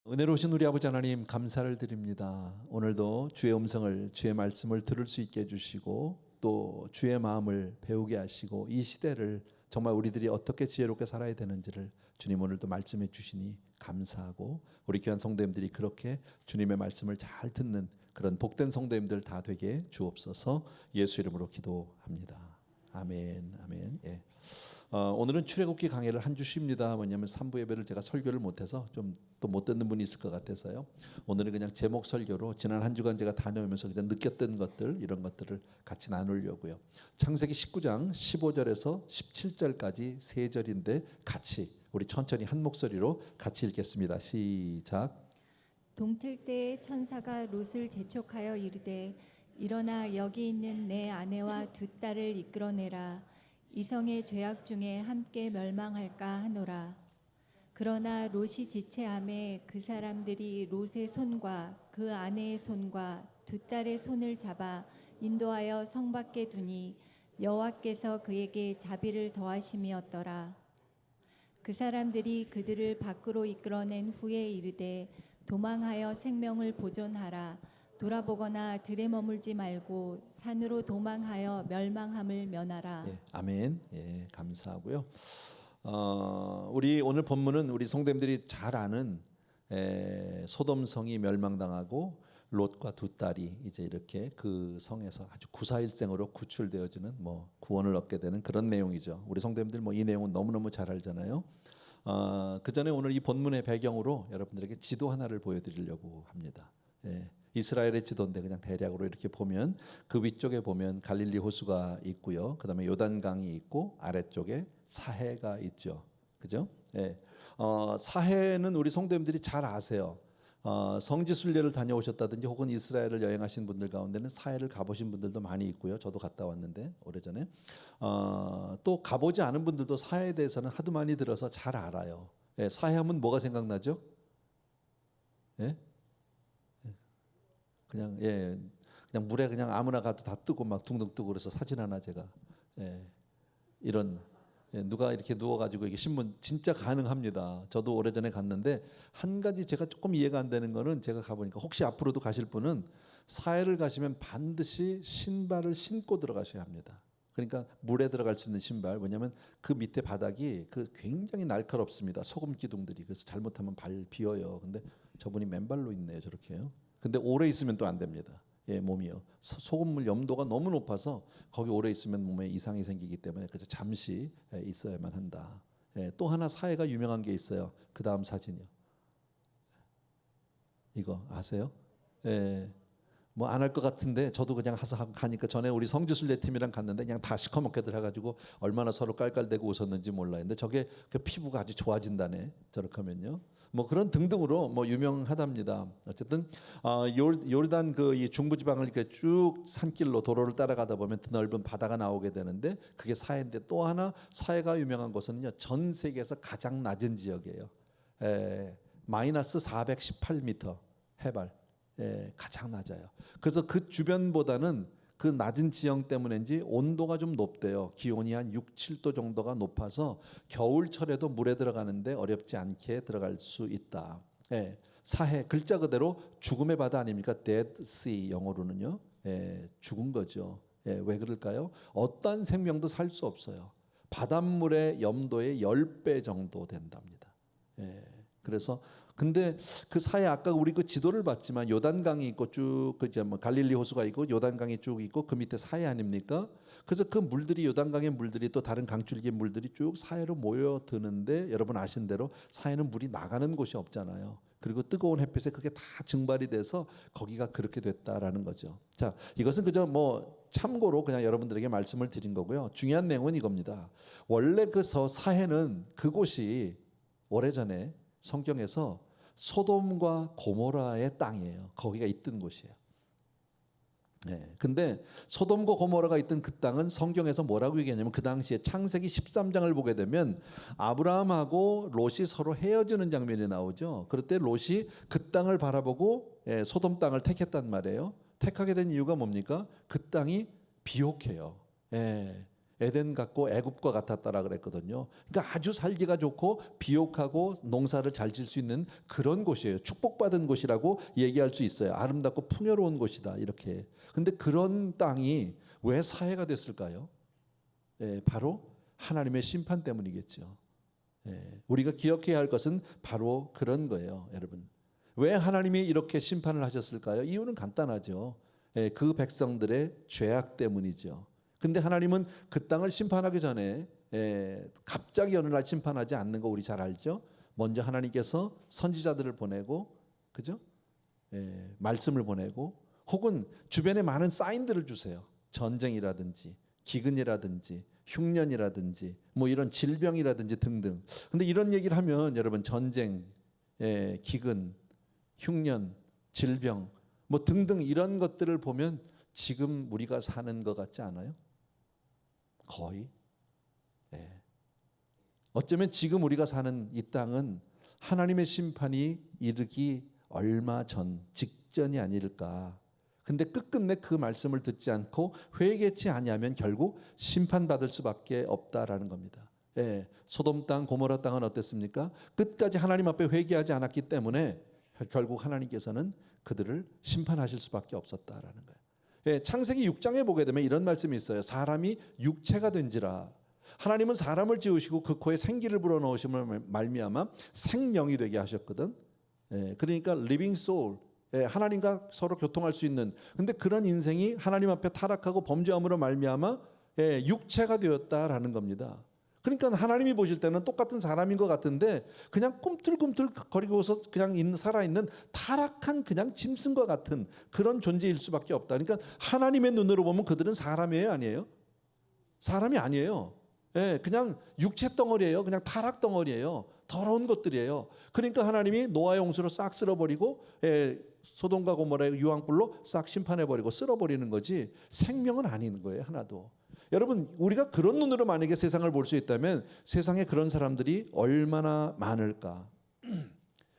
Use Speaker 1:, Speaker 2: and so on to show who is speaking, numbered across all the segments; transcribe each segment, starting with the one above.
Speaker 1: 은혜로우신 우리 아버지 하나님 감사를 드립니다. 오늘도 주의 음성을 주의 말씀을 들을 수 있게 해주시고 또 주의 마음을 배우게 하시고 이 시대를 정말 우리들이 어떻게 지혜롭게 살아야 되는지를 주님 오늘도 말씀해 주시니 감사하고 우리 귀한 성도님들이 그렇게 주님의 말씀을 잘 듣는 그런 복된 성도님들 다 되게 주옵소서. 예수 이름으로 기도합니다. 아멘. 아멘. 예. 오늘은 출애굽기 강해를 한 주 쉽니다. 뭐냐면 3부 예배를 제가 설교를 못해서 좀 또 못 듣는 분이 있을 것 같아서요. 오늘은 그냥 제목 설교로 지난 한 주간 제가 다녀오면서 그냥 느꼈던 것들 이런 것들을 같이 나누려고요. 창세기 19장 15절에서 17절까지 세 절인데 같이 우리 천천히 한 목소리로 같이 읽겠습니다. 시작.
Speaker 2: 동틀 때에 천사가 롯을 재촉하여 이르되 일어나 여기 있는 내 아내와 두 딸을 이끌어내라. 이성의 죄악 중에 함께 멸망할까 하노라. 그러나 롯이 지체함에 그 사람들이 롯의 손과 그 아내의 손과 두 딸의 손을 잡아 인도하여 성 밖에 두니 여호와께서 그에게 자비를 더하심이었더라. 그 사람들이 그들을 밖으로 이끌어낸 후에 이르되 도망하여 생명을 보존하라. 돌아보거나 들에 머물지 말고 산으로 도망하여 멸망함을 면하라.
Speaker 1: 예, 아멘. 예, 감사하고요. 우리 오늘 본문은 우리 성도님들이 잘 아는 소돔성이 멸망당하고 롯과 두 딸이 이제 이렇게 그 성에서 아주 구사일생으로 구출되어지는 뭐 구원을 얻게 되는 그런 내용이죠. 우리 성도님들 뭐 이 내용은 너무너무 잘 알잖아요. 그 전에 오늘 이 본문의 배경으로 여러분들에게 지도 하나를 보여드리려고 합니다. 예, 이스라엘의 지도인데 그냥 대략으로 이렇게 보면 그 위쪽에 보면 갈릴리 호수가 있고요. 그다음에 요단강이 있고 아래쪽에 사해가 있죠. 그죠? 예. 사해는 우리 성도님들이 잘 아세요. 성지순례를 다녀오셨다든지 혹은 이스라엘을 여행하신 분들 가운데는 사해를 가보신 분들도 많이 있고요. 저도 갔다 왔는데 오래전에 또 가보지 않은 분들도 사해에 대해서는 하도 많이 들어서 잘 알아요. 예, 사해하면 뭐가 생각나죠? 예? 그냥 그냥 물에 그냥 아무나 가도 다 뜨고 막 둥둥 뜨고 그래서 사진 하나 제가 이런 누가 이렇게 누워가지고 이게 신문 진짜 가능합니다. 저도 오래전에 갔는데 한 가지 제가 조금 이해가 안 되는 거는 제가 가보니까 혹시 앞으로도 가실 분은 사해를 가시면 반드시 신발을 신고 들어가셔야 합니다. 그러니까 물에 들어갈 수 있는 신발, 왜냐하면 그 밑에 바닥이 그 굉장히 날카롭습니다. 소금 기둥들이. 그래서 잘못하면 발 비어요. 근데 저분이 맨발로 있네요. 저렇게요. 근데 오래 있으면 또 안 됩니다. 예, 몸이요. 소금물 염도가 너무 높아서 거기 오래 있으면 몸에 이상이 생기기 때문에 그래서 잠시 있어야만 한다. 예, 또 하나 사해가 유명한 게 있어요. 그 다음 사진이요. 이거 아세요? 예. 뭐 안 할 것 같은데 저도 그냥 가니까 전에 우리 성지순례 팀이랑 갔는데 그냥 다 시커멓게들 해가지고 얼마나 서로 깔깔대고 웃었는지 몰라요. 근데 저게 그 피부가 아주 좋아진다네. 저렇게 하면요. 뭐 그런 등등으로 뭐 유명하답니다. 어쨌든 요르단 그 이 중부지방을 이렇게 쭉 산길로 도로를 따라가다 보면 넓은 바다가 나오게 되는데 그게 사해인데 또 하나 사해가 유명한 곳은요 전 세계에서 가장 낮은 지역이에요. 마이너스 418m 해발. 예, 가장 낮아요. 그래서 그 주변보다는 그 낮은 지형 때문인지 온도가 좀 높대요. 기온이 한 6, 7도 정도가 높아서 겨울철에도 물에 들어가는데 어렵지 않게 들어갈 수 있다. 예, 사해 글자 그대로 죽음의 바다 아닙니까? Dead Sea 영어로는요. 예, 죽은 거죠. 예, 왜 그럴까요? 어떤 생명도 살 수 없어요. 바닷물의 염도의 10배 정도 된답니다. 예, 그래서 근데 그 사이에 아까 우리 그 지도를 봤지만 요단강이 있고 쭉 그 이제 뭐 갈릴리 호수가 있고 요단강이 쭉 있고 그 밑에 사해 아닙니까? 그래서 그 물들이 요단강의 물들이 또 다른 강줄기의 물들이 쭉 사해로 모여드는데 여러분 아신 대로 사해는 물이 나가는 곳이 없잖아요. 그리고 뜨거운 햇빛에 그게 다 증발이 돼서 거기가 그렇게 됐다라는 거죠. 자, 이것은 그저 뭐 참고로 그냥 여러분들에게 말씀을 드린 거고요. 중요한 내용은 이겁니다. 원래 그 사해는 그곳이 오래전에 성경에서 소돔과 고모라의 땅이에요. 거기가 있던 곳이에요. 네. 근데 소돔과 고모라가 있던 그 땅은 성경에서 뭐라고 얘기하냐면 그 당시에 창세기 13장을 보게 되면 아브라함하고 롯이 서로 헤어지는 장면이 나오죠. 그럴 때 롯이 그 땅을 바라보고 소돔 땅을 택했단 말이에요. 택하게 된 이유가 뭡니까? 그 땅이 비옥해요. 예. 에덴 같고 애굽과 같았다라 그랬거든요. 그러니까 아주 살기가 좋고 비옥하고 농사를 잘 질 수 있는 그런 곳이에요. 축복받은 곳이라고 얘기할 수 있어요. 아름답고 풍요로운 곳이다 이렇게. 근데 그런 땅이 왜 사해가 됐을까요? 바로 하나님의 심판 때문이겠죠. 우리가 기억해야 할 것은 바로 그런 거예요, 여러분. 왜 하나님이 이렇게 심판을 하셨을까요? 이유는 간단하죠. 그 백성들의 죄악 때문이죠. 근데 하나님은 그 땅을 심판하기 전에 갑자기 어느 날 심판하지 않는 거 우리 잘 알죠. 먼저 하나님께서 선지자들을 보내고, 그죠? 말씀을 보내고, 혹은 주변에 많은 사인들을 주세요. 전쟁이라든지 기근이라든지 흉년이라든지 뭐 이런 질병이라든지 등등. 근데 이런 얘기를 하면 여러분 전쟁, 기근, 흉년, 질병 뭐 등등 이런 것들을 보면 지금 우리가 사는 것 같지 않아요? 거의. 어쩌면 지금 우리가 사는 이 땅은 하나님의 심판이 이르기 얼마 전 직전이 아닐까. 근데 끝끝내 그 말씀을 듣지 않고 회개치 아니하면 결국 심판받을 수밖에 없다라는 겁니다. 소돔 땅, 고모라 땅은 어땠습니까? 끝까지 하나님 앞에 회개하지 않았기 때문에 결국 하나님께서는 그들을 심판하실 수밖에 없었다라는 거예요. 창세기 6장에 보게 되면 이런 말씀이 있어요. 사람이 육체가 된지라. 하나님은 사람을 지으시고 그 코에 생기를 불어넣으심을 말미암아 생명이 되게 하셨거든. 그러니까 living soul, 하나님과 서로 교통할 수 있는. 근데 그런 인생이 하나님 앞에 타락하고 범죄함으로 말미암아 육체가 되었다라는 겁니다. 그러니까 하나님이 보실 때는 똑같은 사람인 것 같은데 그냥 꿈틀꿈틀 거리고서 그냥 살아있는 타락한 그냥 짐승과 같은 그런 존재일 수밖에 없다. 그러니까 하나님의 눈으로 보면 그들은 사람이에요, 아니에요? 사람이 아니에요. 그냥 육체 덩어리예요. 그냥 타락 덩어리예요. 더러운 것들이에요. 그러니까 하나님이 노아의 홍수로 싹 쓸어버리고 소돔과 고모라의 유황불로 싹 심판해버리고 쓸어버리는 거지 생명은 아닌 거예요, 하나도. 여러분, 우리가 그런 눈으로 만약에 세상을 볼 수 있다면 세상에 그런 사람들이 얼마나 많을까.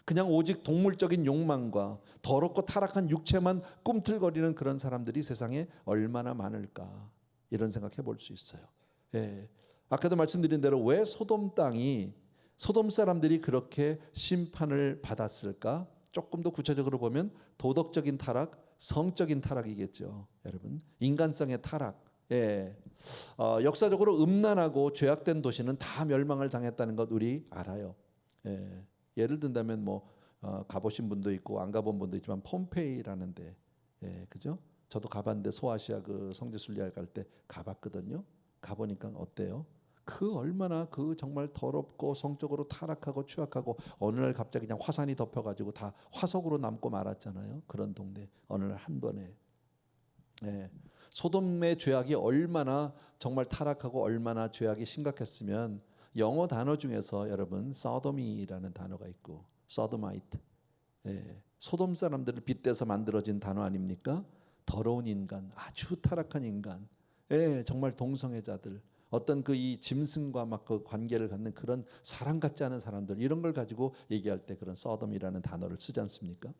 Speaker 1: 그냥 오직 동물적인 욕망과 더럽고 타락한 육체만 꿈틀거리는 그런 사람들이 세상에 얼마나 많을까, 이런 생각해 볼 수 있어요. 아까도 말씀드린 대로 왜 소돔 땅이, 소돔 사람들이 그렇게 심판을 받았을까? 조금 더 구체적으로 보면 도덕적인 타락, 성적인 타락이겠죠. 여러분, 인간성의 타락. 역사적으로 음란하고 죄악된 도시는 다 멸망을 당했다는 것 우리 알아요. 예를 든다면 뭐 가보신 분도 있고 안 가본 분도 있지만 폼페이라는 데, 그죠? 저도 가봤는데 소아시아 그 성지순례할 갈 때 가봤거든요. 가보니까 어때요? 그 얼마나 그 정말 더럽고 성적으로 타락하고 추악하고 어느 날 갑자기 그냥 화산이 덮여가지고 다 화석으로 남고 말았잖아요. 그런 동네 어느 날 한 번에. 소돔의 죄악이 얼마나 정말 타락하고 얼마나 죄악이 심각했으면 영어 단어 중에서 여러분 sodomy라는 단어가 있고 sodomite, 소돔 사람들을 빗대서 만들어진 단어 아닙니까? 더러운 인간, 아주 타락한 인간, 정말 동성애자들, 어떤 그 이 짐승과 막 그 관계를 갖는 그런 사람 같지 않은 사람들, 이런 걸 가지고 얘기할 때 그런 sodom이라는 단어를 쓰지 않습니까?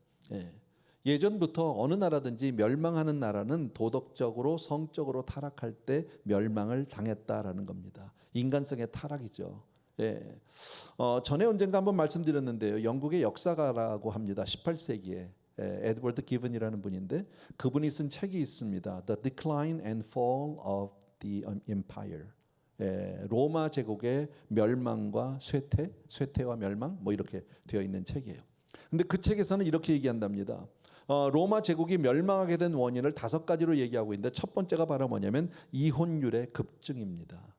Speaker 1: 예전부터 어느 나라든지 멸망하는 나라는 도덕적으로 성적으로 타락할 때 멸망을 당했다라는 겁니다. 인간성의 타락이죠. 전에 언젠가 한번 말씀드렸는데요. 영국의 역사가라고 합니다. 18세기에 에드워드 기븐이라는 분인데 그분이 쓴 책이 있습니다. The Decline and Fall of the Empire. 로마 제국의 멸망과 쇠퇴와 멸망 뭐 이렇게 되어 있는 책이에요. 근데 그 책에서는 이렇게 얘기한답니다. 로마 제국이 멸망하게 된 원인을 5가지로 얘기하고 있는데 첫 번째가 바로 뭐냐면 이혼율의 급증입니다.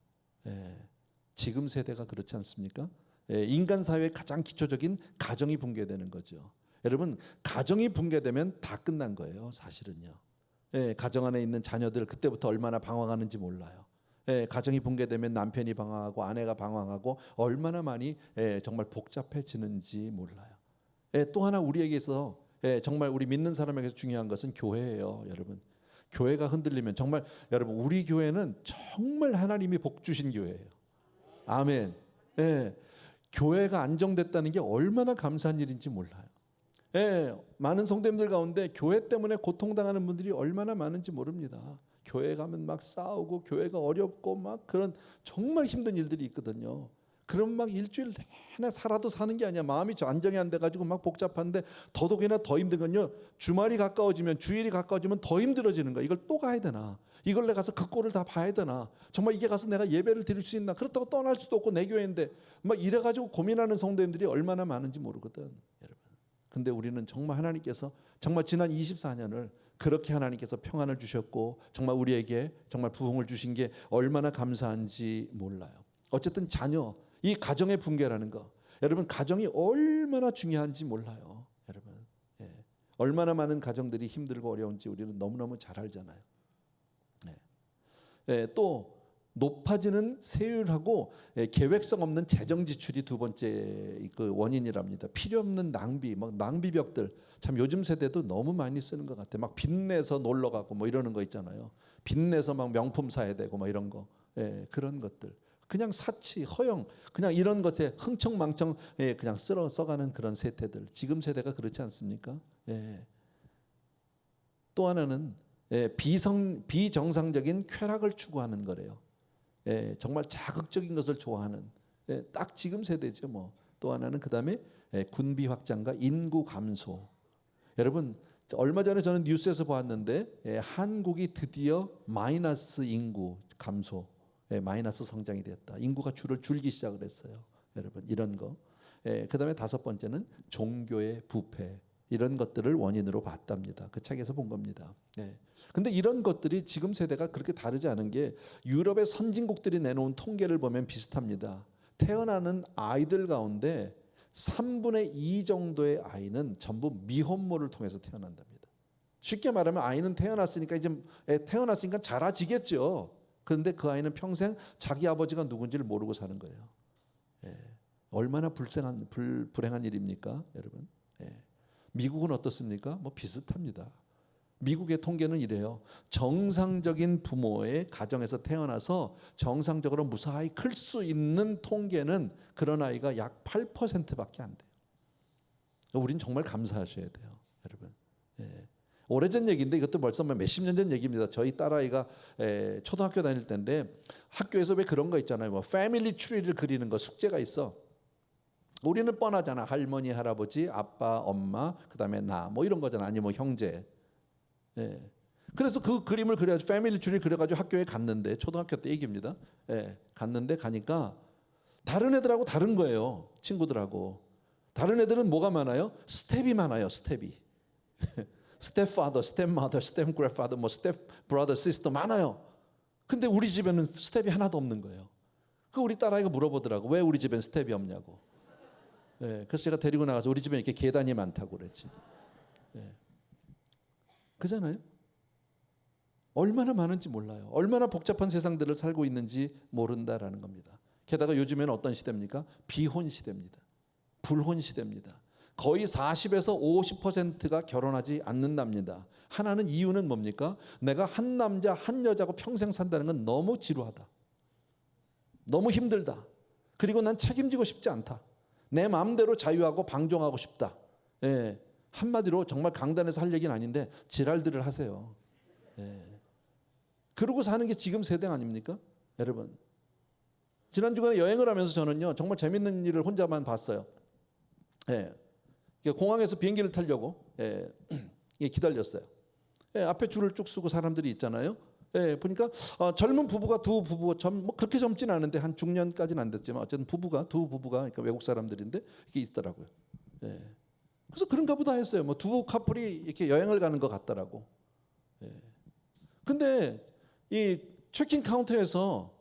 Speaker 1: 지금 세대가 그렇지 않습니까? 인간 사회의 가장 기초적인 가정이 붕괴되는 거죠. 여러분, 가정이 붕괴되면 다 끝난 거예요, 사실은요. 가정 안에 있는 자녀들 그때부터 얼마나 방황하는지 몰라요. 가정이 붕괴되면 남편이 방황하고 아내가 방황하고 얼마나 많이 정말 복잡해지는지 몰라요. 또 하나 우리에게서 정말 우리 믿는 사람에게서 중요한 것은 교회예요, 여러분. 교회가 흔들리면 정말 여러분 우리 교회는 정말 하나님이 복 주신 교회예요. 아멘. 교회가 안정됐다는 게 얼마나 감사한 일인지 몰라요. 많은 성도님들 가운데 교회 때문에 고통당하는 분들이 얼마나 많은지 모릅니다. 교회 가면 막 싸우고 교회가 어렵고 막 그런 정말 힘든 일들이 있거든요. 그럼 막 일주일 내내 살아도 사는 게 아니야. 마음이 안정이 안 돼가지고 막 복잡한데 더더욱이나 더 힘든 건요. 주말이 가까워지면 주일이 가까워지면 더 힘들어지는 거야. 이걸 또 가야 되나? 이걸 내가 가서 그 꼴을 다 봐야 되나? 정말 이게 가서 내가 예배를 드릴 수 있나? 그렇다고 떠날 수도 없고 내 교회인데 막 이래가지고 고민하는 성도님들이 얼마나 많은지 모르거든, 여러분. 근데 우리는 정말 하나님께서 정말 지난 24년을 그렇게 하나님께서 평안을 주셨고 정말 우리에게 정말 부흥을 주신 게 얼마나 감사한지 몰라요. 어쨌든 자녀, 이 가정의 붕괴라는 거, 여러분 가정이 얼마나 중요한지 몰라요, 여러분. 예. 얼마나 많은 가정들이 힘들고 어려운지 우리는 너무너무 잘 알잖아요. 예. 예. 또 높아지는 세율하고 계획성 없는 재정 지출이 두 번째 그 원인이랍니다. 필요 없는 낭비, 막 낭비벽들. 참 요즘 세대도 너무 많이 쓰는 것 같아. 막 빚내서 놀러 가고 뭐 이러는 거 있잖아요. 빚내서 막 명품 사야 되고 뭐 이런 거. 예, 그런 것들. 그냥 사치, 허영, 그냥 이런 것에 흥청망청 그냥 써가는 그런 세대들. 지금 세대가 그렇지 않습니까? 예. 또 하나는 비정상적인 쾌락을 추구하는 거래요. 정말 자극적인 것을 좋아하는 딱 지금 세대죠. 뭐. 또 하나는 그다음에 군비 확장과 인구 감소. 여러분 얼마 전에 저는 뉴스에서 보았는데 한국이 드디어 마이너스 인구 감소, 마이너스 성장이 됐다. 인구가 줄기 시작을 했어요. 여러분 이런 거. 그다음에 다섯 번째는 종교의 부패. 이런 것들을 원인으로 봤답니다. 그 책에서 본 겁니다. 근데 이런 것들이 지금 세대가 그렇게 다르지 않은 게 유럽의 선진국들이 내놓은 통계를 보면 비슷합니다. 태어나는 아이들 가운데 3분의 2 정도의 아이는 전부 미혼모를 통해서 태어난답니다. 쉽게 말하면 아이는 태어났으니까 자라지겠죠. 그런데 그 아이는 평생 자기 아버지가 누군지를 모르고 사는 거예요. 얼마나 불행한 일입니까, 여러분? 미국은 어떻습니까? 뭐 비슷합니다. 미국의 통계는 이래요. 정상적인 부모의 가정에서 태어나서 정상적으로 무사히 클 수 있는 통계는 그런 아이가 약 8%밖에 안 돼요. 우린 정말 감사하셔야 돼요, 여러분. 오래전 얘기인데 이것도 벌써 몇십 년 전 얘기입니다. 저희 딸아이가 초등학교 다닐 때인데 학교에서 왜 그런 거 있잖아요. 뭐 패밀리 트리를 그리는 거 숙제가 있어. 우리는 뻔하잖아. 할머니, 할아버지, 아빠, 엄마, 그다음에 나 뭐 이런 거잖아. 아니면 뭐 형제. 그래서 그 그림을 그려가지고 패밀리 트리를 그려가지고 학교에 갔는데 초등학교 때 얘기입니다. 갔는데 가니까 다른 애들하고 다른 거예요. 친구들하고. 다른 애들은 뭐가 많아요? 스텝이 많아요. 스텝이. 스텝파더, 스텝마더, 스텝그래파더, 뭐 스텝브라더, 시스터 많아요. 근데 우리 집에는 스텝이 하나도 없는 거예요. 그 우리 딸아이가 물어보더라고. 왜 우리 집엔 스텝이 없냐고. 그래서 제가 데리고 나가서 우리 집엔 이렇게 계단이 많다고 그랬지. 그잖아요. 얼마나 많은지 몰라요. 얼마나 복잡한 세상들을 살고 있는지 모른다라는 겁니다. 게다가 요즘에는 어떤 시대입니까? 비혼 시대입니다. 불혼 시대입니다. 거의 40에서 50%가 결혼하지 않는답니다. 하나는 이유는 뭡니까? 내가 한 남자 한 여자하고 평생 산다는 건 너무 지루하다. 너무 힘들다. 그리고 난 책임지고 싶지 않다. 내 마음대로 자유하고 방종하고 싶다. 한마디로 정말 강단에서 할 얘기는 아닌데 지랄들을 하세요. 그러고 사는 게 지금 세대 아닙니까? 여러분. 지난주간에 여행을 하면서 저는요 정말 재밌는 일을 혼자만 봤어요. 공항에서 비행기를 타려고 기다렸어요. 앞에 줄을 쭉 서고 사람들이 있잖아요. 보니까 젊은 부부가 두 부부가 뭐 그렇게 젊진 않은데 한 중년까지는 안 됐지만 어쨌든 두 부부가 그러니까 외국 사람들인데 이렇게 있더라고요. 그래서 그런가 보다 했어요. 뭐 두 커플이 이렇게 여행을 가는 것 같더라고. 근데 이 체크인 카운터에서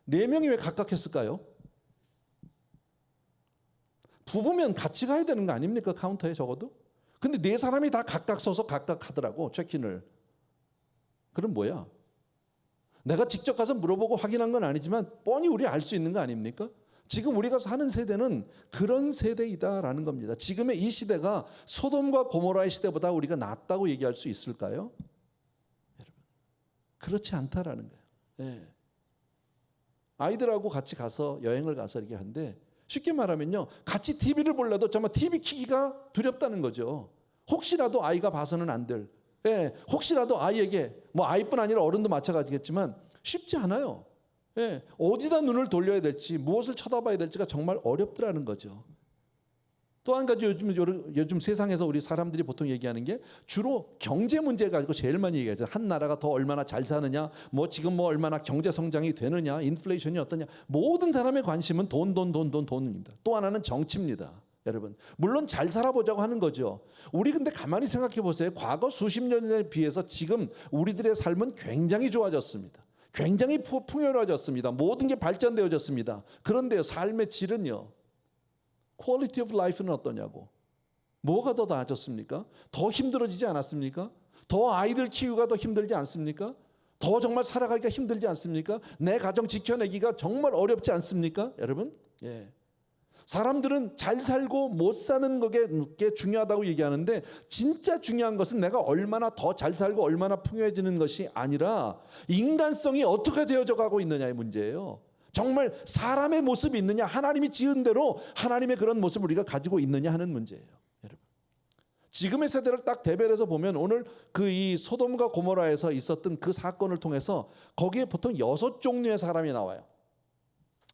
Speaker 1: 4명이 왜 각각 했을까요? 부부면 같이 가야 되는 거 아닙니까? 카운터에 적어도. 근데 4사람이 다 각각 서서 각각 하더라고 체크인을. 그럼 뭐야? 내가 직접 가서 물어보고 확인한 건 아니지만 뻔히 우리 알 수 있는 거 아닙니까? 지금 우리가 사는 세대는 그런 세대이다라는 겁니다. 지금의 이 시대가 소돔과 고모라의 시대보다 우리가 낫다고 얘기할 수 있을까요? 여러분, 그렇지 않다라는 거예요. 아이들하고 같이 가서 여행을 가서 이렇게 하는데 쉽게 말하면요, 같이 TV를 보려도 정말 TV 키기가 두렵다는 거죠. 혹시라도 아이가 봐서는 안 될 예, 혹시라도 아이에게 뭐 아이뿐 아니라 어른도 마찬가지겠지만 쉽지 않아요. 예, 어디다 눈을 돌려야 될지 무엇을 쳐다봐야 될지가 정말 어렵더라는 거죠. 또 한 가지 요즘 세상에서 우리 사람들이 보통 얘기하는 게 주로 경제 문제 가지고 제일 많이 얘기하죠. 한 나라가 더 얼마나 잘 사느냐, 뭐 지금 뭐 얼마나 경제 성장이 되느냐, 인플레이션이 어떠냐. 모든 사람의 관심은 돈입니다. 또 하나는 정치입니다. 여러분, 물론 잘 살아보자고 하는 거죠. 우리 근데 가만히 생각해 보세요. 과거 수십 년에 비해서 지금 우리들의 삶은 굉장히 좋아졌습니다. 굉장히 풍요로워졌습니다. 모든 게 발전되어졌습니다. 그런데 삶의 질은요, 퀄리티 오브 라이프는 어떠냐고. 뭐가 더 나아졌습니까? 더 힘들어지지 않았습니까? 더 아이들 키우기가 더 힘들지 않습니까? 더 정말 살아가기가 힘들지 않습니까? 내 가정 지켜내기가 정말 어렵지 않습니까? 여러분, 예. 사람들은 잘 살고 못 사는 게 중요하다고 얘기하는데 진짜 중요한 것은 내가 얼마나 더 잘 살고 얼마나 풍요해지는 것이 아니라 인간성이 어떻게 되어져 가고 있느냐의 문제예요. 정말 사람의 모습이 있느냐, 하나님이 지은 대로 하나님의 그런 모습을 우리가 가지고 있느냐 하는 문제예요. 여러분, 지금의 세대를 딱 대별해서 보면 오늘 그 이 소돔과 고모라에서 있었던 그 사건을 통해서 거기에 보통 6종류의 사람이 나와요.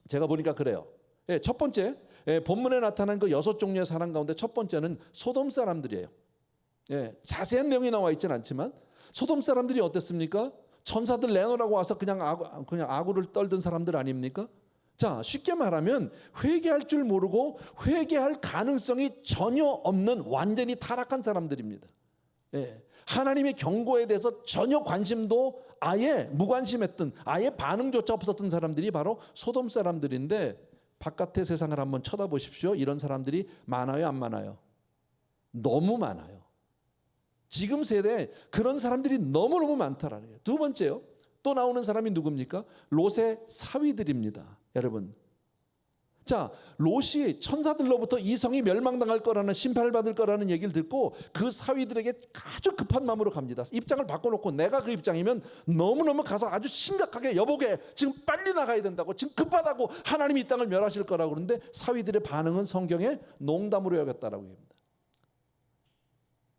Speaker 1: 제가 보니까 그래요. 예, 첫 번째, 본문에 나타난 그 6종류의 사람 가운데 첫 번째는 소돔 사람들이에요. 예, 자세한 내용이 나와 있지는 않지만 소돔 사람들이 어땠습니까? 천사들 내놓으라고 와서 그냥 아구를 떨던 사람들 아닙니까? 자, 쉽게 말하면 회개할 줄 모르고 회개할 가능성이 전혀 없는 완전히 타락한 사람들입니다. 예, 하나님의 경고에 대해서 전혀 관심도 아예 무관심했던, 아예 반응조차 없었던 사람들이 바로 소돔 사람들인데, 바깥의 세상을 한번 쳐다보십시오. 이런 사람들이 많아요, 안 많아요? 너무 많아요. 지금 세대에 그런 사람들이 너무너무 많다라는 거예요. 두 번째요, 또 나오는 사람이 누굽니까? 롯의 사위들입니다. 여러분, 자, 롯이 천사들로부터 이 성이 멸망당할 거라는, 심판을 받을 거라는 얘기를 듣고 그 사위들에게 아주 급한 마음으로 갑니다. 입장을 바꿔놓고 내가 그 입장이면 너무너무 가서 아주 심각하게, 여보게 지금 빨리 나가야 된다고, 지금 급하다고, 하나님이 이 땅을 멸하실 거라고. 그러는데 사위들의 반응은 성경에 농담으로 여겼다라고 합니다.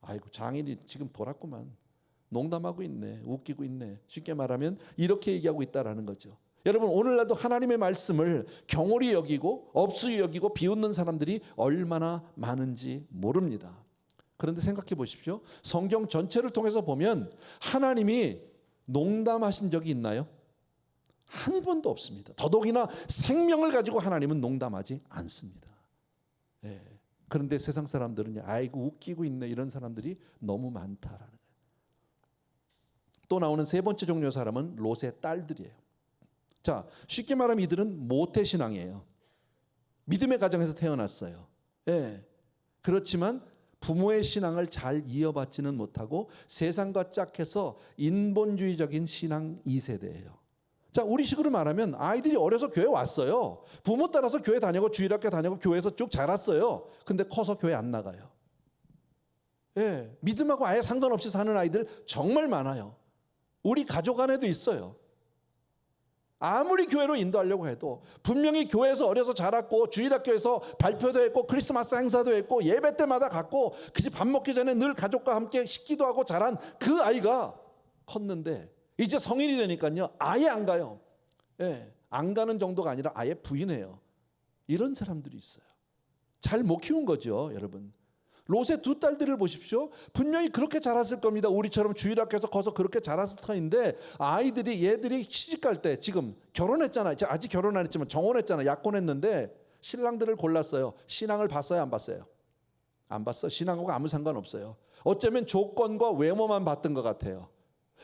Speaker 1: 아이고, 장인이 지금 돌았구만, 농담하고 있네, 웃기고 있네. 쉽게 말하면 이렇게 얘기하고 있다라는 거죠. 여러분, 오늘날도 하나님의 말씀을 경홀히 여기고 업수히 여기고 비웃는 사람들이 얼마나 많은지 모릅니다. 그런데 생각해 보십시오. 성경 전체를 통해서 보면 하나님이 농담하신 적이 있나요? 한 번도 없습니다. 더더욱이나 생명을 가지고 하나님은 농담하지 않습니다. 예. 그런데 세상 사람들은 아이고 웃기고 있네, 이런 사람들이 너무 많다라는 거예요. 또 나오는 세 번째 종류의 사람은 롯의 딸들이에요. 자, 쉽게 말하면 이들은 모태신앙이에요. 믿음의 가정에서 태어났어요. 예. 그렇지만 부모의 신앙을 잘 이어받지는 못하고 세상과 짝해서 인본주의적인 신앙 2세대예요. 자, 우리 식으로 말하면 아이들이 어려서 교회 왔어요. 부모 따라서 교회 다니고 주일학교 다니고 교회에서 쭉 자랐어요. 근데 커서 교회 안 나가요. 예. 믿음하고 아예 상관없이 사는 아이들 정말 많아요. 우리 가족 안에도 있어요. 아무리 교회로 인도하려고 해도 분명히 교회에서 어려서 자랐고 주일학교에서 발표도 했고 크리스마스 행사도 했고 예배 때마다 갔고 그 집 밥 먹기 전에 늘 가족과 함께 식기도 하고 자란 그 아이가 컸는데 이제 성인이 되니까요, 아예 안 가요. 예, 안 가는 정도가 아니라 아예 부인해요. 이런 사람들이 있어요. 잘 못 키운 거죠, 여러분. 롯의 두 딸들을 보십시오. 분명히 그렇게 자랐을 겁니다. 우리처럼 주일학교에서 커서 그렇게 자랐을 터인데 얘들이 시집갈 때, 지금 결혼했잖아요. 아직 결혼 안 했지만 정혼했잖아요. 약혼했는데 신랑들을 골랐어요. 신앙을 봤어요, 안 봤어요? 안 봤어. 신앙하고 아무 상관없어요. 어쩌면 조건과 외모만 봤던 것 같아요.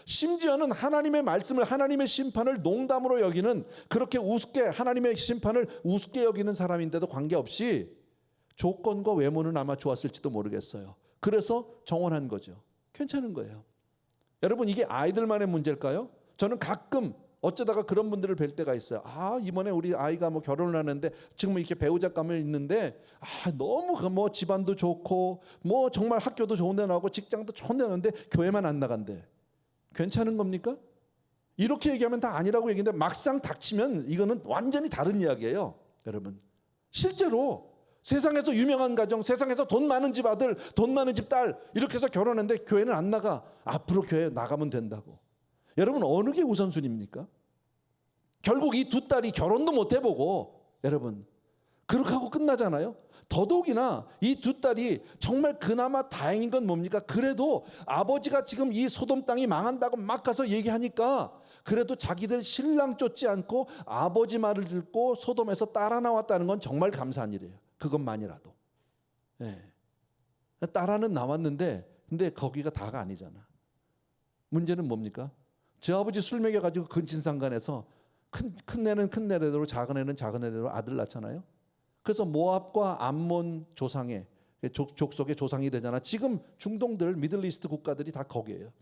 Speaker 1: 심지어는 하나님의 말씀을, 하나님의 심판을 농담으로 여기는, 그렇게 우습게 하나님의 심판을 우습게 여기는 사람인데도 관계없이 조건과 외모는 아마 좋았을지도 모르겠어요. 그래서 정혼한 거죠. 괜찮은 거예요. 여러분, 이게 아이들만의 문제일까요? 저는 가끔 어쩌다가 그런 분들을 뵐 때가 있어요. 아, 이번에 우리 아이가 뭐 결혼을 하는데 지금 이렇게 배우자감을 있는데 너무 뭐 집안도 좋고 뭐 정말 학교도 좋은 데 나오고 직장도 좋은 데 나오는데 교회만 안 나간대. 괜찮은 겁니까? 이렇게 얘기하면 다 아니라고 얘기하는데 막상 닥치면 이거는 완전히 다른 이야기예요. 여러분, 실제로 세상에서 유명한 가정, 세상에서 돈 많은 집 아들, 돈 많은 집 딸 이렇게 해서 결혼했는데 교회는 안 나가. 앞으로 교회 나가면 된다고. 여러분 어느 게 우선순위입니까? 결국 이 두 딸이 결혼도 못 해보고 여러분 그렇게 하고 끝나잖아요. 더더욱이나 이 두 딸이 정말 그나마 다행인 건 뭡니까? 그래도 아버지가 지금 이 소돔 땅이 망한다고 막 가서 얘기하니까 그래도 자기들 신랑 쫓지 않고 아버지 말을 듣고 소돔에서 따라 나왔다는 건 정말 감사한 일이에요. 그것만이라도. 예. 따라는 나왔는데 근데 거기가 다가 아니잖아. 문제는 뭡니까? 제 아버지 술 먹여가지고 근친상간해서 큰 애는 큰 애대로 작은 애는 작은 애대로 아들 낳잖아요. 그래서 모압과 암몬 조상의 족속의 조상이 되잖아. 지금 중동들 미들리스트 국가들이 다 거기에요.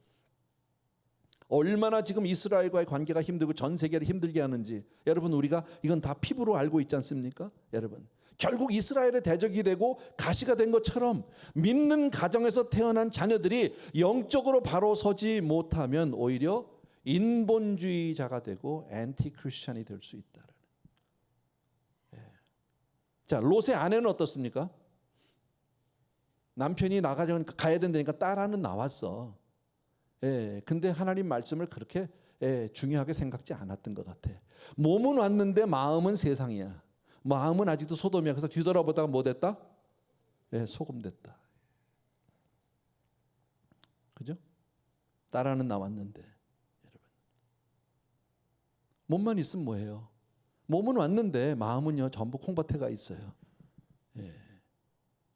Speaker 1: 얼마나 지금 이스라엘과의 관계가 힘들고 전 세계를 힘들게 하는지 여러분 우리가 이건 다 피부로 알고 있지 않습니까? 여러분 결국 이스라엘의 대적이 되고 가시가 된 것처럼 믿는 가정에서 태어난 자녀들이 영적으로 바로 서지 못하면 오히려 인본주의자가 되고 앤티 크리스천이 될 수 있다. 자, 롯의 아내는 어떻습니까? 남편이 가야 된다니까 딸아는 나왔어. 예, 근데 하나님 말씀을 그렇게 중요하게 생각지 않았던 것 같아. 몸은 왔는데 마음은 세상이야. 마음은 아직도 소돔이야. 그래서 뒤돌아보다가 뭐 됐다? 예, 소금 됐다. 그죠? 딸아는 나왔는데 여러분 몸만 있으면 뭐해요? 몸은 왔는데 마음은요 전부 콩밭에 가 있어요. 예.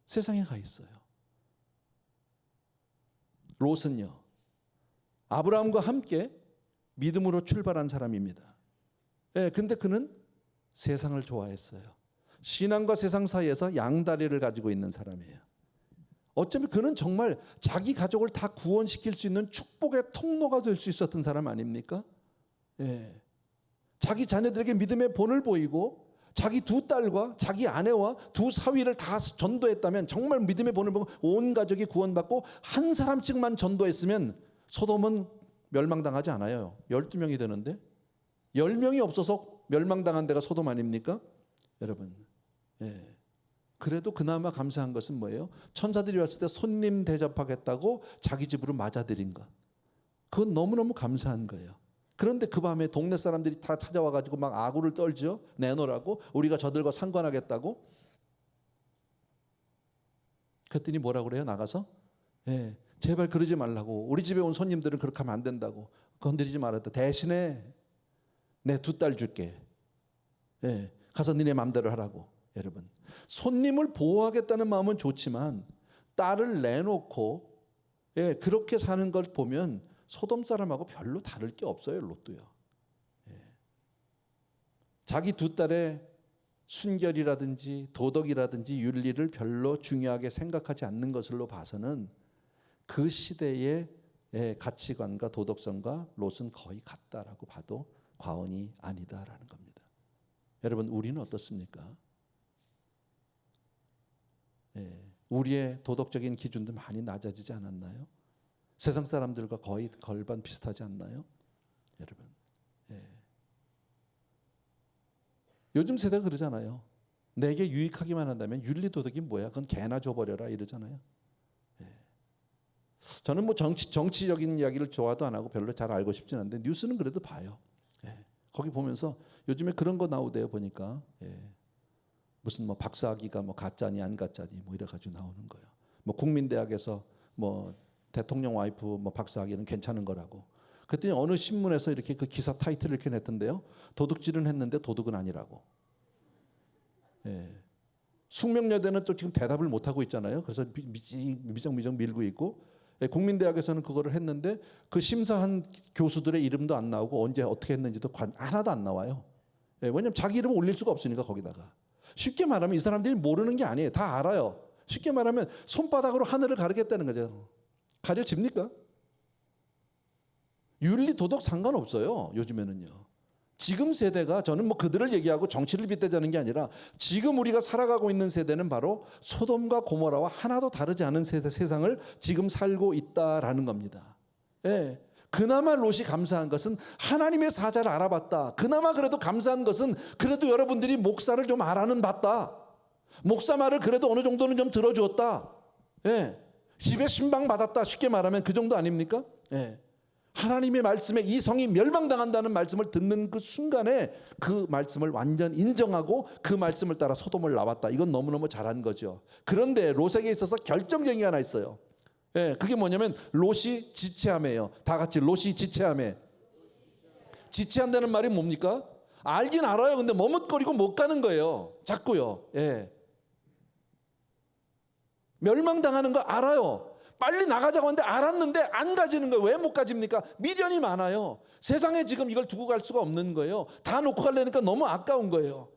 Speaker 1: 세상에 가 있어요. 롯은요 아브라함과 함께 믿음으로 출발한 사람입니다. 예, 근데 그는 세상을 좋아했어요. 신앙과 세상 사이에서 양다리를 가지고 있는 사람이에요. 어쩌면 그는 정말 자기 가족을 다 구원시킬 수 있는 축복의 통로가 될 수 있었던 사람 아닙니까? 예. 자기 자녀들에게 믿음의 본을 보이고 자기 두 딸과 자기 아내와 두 사위를 다 전도했다면 정말 믿음의 본을 보고 온 가족이 구원받고 한 사람씩만 전도했으면 소돔은 멸망당하지 않아요. 12명이 되는데 10명이 없어서 멸망당한 데가 소돔 아닙니까? 여러분 예. 그래도 그나마 감사한 것은 뭐예요? 천사들이 왔을 때 손님 대접하겠다고 자기 집으로 맞아들인 것. 그건 너무너무 감사한 거예요. 그런데 그 밤에 동네 사람들이 다 찾아와가지고 막 아구를 떨죠. 내놓으라고. 우리가 저들과 상관하겠다고. 그랬더니 뭐라고 그래요? 나가서 예, 제발 그러지 말라고. 우리 집에 온 손님들은 그렇게 하면 안 된다고. 건드리지 말았다. 대신에 내 두 딸 줄게. 예, 가서 니네 마음대로 하라고. 여러분 손님을 보호하겠다는 마음은 좋지만 딸을 내놓고 예, 그렇게 사는 걸 보면 소돔 사람하고 별로 다를 게 없어요. 롯도요. 예. 자기 두 딸의 순결이라든지 도덕이라든지 윤리를 별로 중요하게 생각하지 않는 것으로 봐서는 그 시대의 가치관과 도덕성과 롯은 거의 같다라고 봐도 과언이 아니다라는 겁니다. 여러분 우리는 어떻습니까? 예. 우리의 도덕적인 기준도 많이 낮아지지 않았나요? 세상 사람들과 거의 걸반 비슷하지 않나요? 여러분 예. 요즘 세대가 그러잖아요. 내게 유익하기만 한다면 윤리도덕이 뭐야? 그건 개나 줘버려라 이러잖아요. 예. 저는 뭐 정치적인 이야기를 좋아도 안 하고 별로 잘 알고 싶진 않은데 뉴스는 그래도 봐요. 예. 거기 보면서 요즘에 그런 거 나오대요. 보니까 예. 무슨 뭐 박사학위가 뭐 가짜니 안 가짜니 뭐 이래가지고 나오는 거예요. 뭐 국민대학에서 뭐 대통령 와이프 뭐 박사학위는 괜찮은 거라고. 그랬더니 어느 신문에서 이렇게 그 기사 타이틀을 이렇게 냈던데요. 도둑질은 했는데 도둑은 아니라고. 예. 숙명여대는 또 지금 대답을 못 하고 있잖아요. 그래서 미정미정 밀고 있고. 예. 국민대학에서는 그거를 했는데 그 심사한 교수들의 이름도 안 나오고 언제 어떻게 했는지도 하나도 안 나와요. 예. 왜냐하면 자기 이름을 올릴 수가 없으니까 거기다가. 쉽게 말하면 이 사람들이 모르는 게 아니에요. 다 알아요. 쉽게 말하면 손바닥으로 하늘을 가르겠다는 거죠. 가려집니까? 윤리 도덕 상관없어요. 요즘에는요. 지금 세대가 저는 뭐 그들을 얘기하고 정치를 빗대자는 게 아니라 지금 우리가 살아가고 있는 세대는 바로 소돔과 고모라와 하나도 다르지 않은 세상을 지금 살고 있다라는 겁니다. 예. 그나마 롯이 감사한 것은 하나님의 사자를 알아봤다. 그나마 그래도 감사한 것은 그래도 여러분들이 목사를 좀 알아는 봤다. 목사 말을 그래도 어느 정도는 좀 들어주었다. 예. 집에 신방 받았다. 쉽게 말하면 그 정도 아닙니까? 예. 하나님의 말씀에 이 성이 멸망당한다는 말씀을 듣는 그 순간에 그 말씀을 완전 인정하고 그 말씀을 따라 소돔을 나왔다. 이건 너무너무 잘한 거죠. 그런데 롯에게 있어서 결정적인 게 하나 있어요. 예, 그게 뭐냐면 롯이 지체함이에요. 다 같이 롯이 지체함에. 지체한다는 말이 뭡니까? 알긴 알아요. 근데 머뭇거리고 못 가는 거예요. 자꾸요. 예. 멸망당하는 거 알아요. 빨리 나가자고 하는데 알았는데 안 가지는 거예요. 왜 못 가집니까? 미련이 많아요. 세상에 지금 이걸 두고 갈 수가 없는 거예요. 다 놓고 가려니까 너무 아까운 거예요.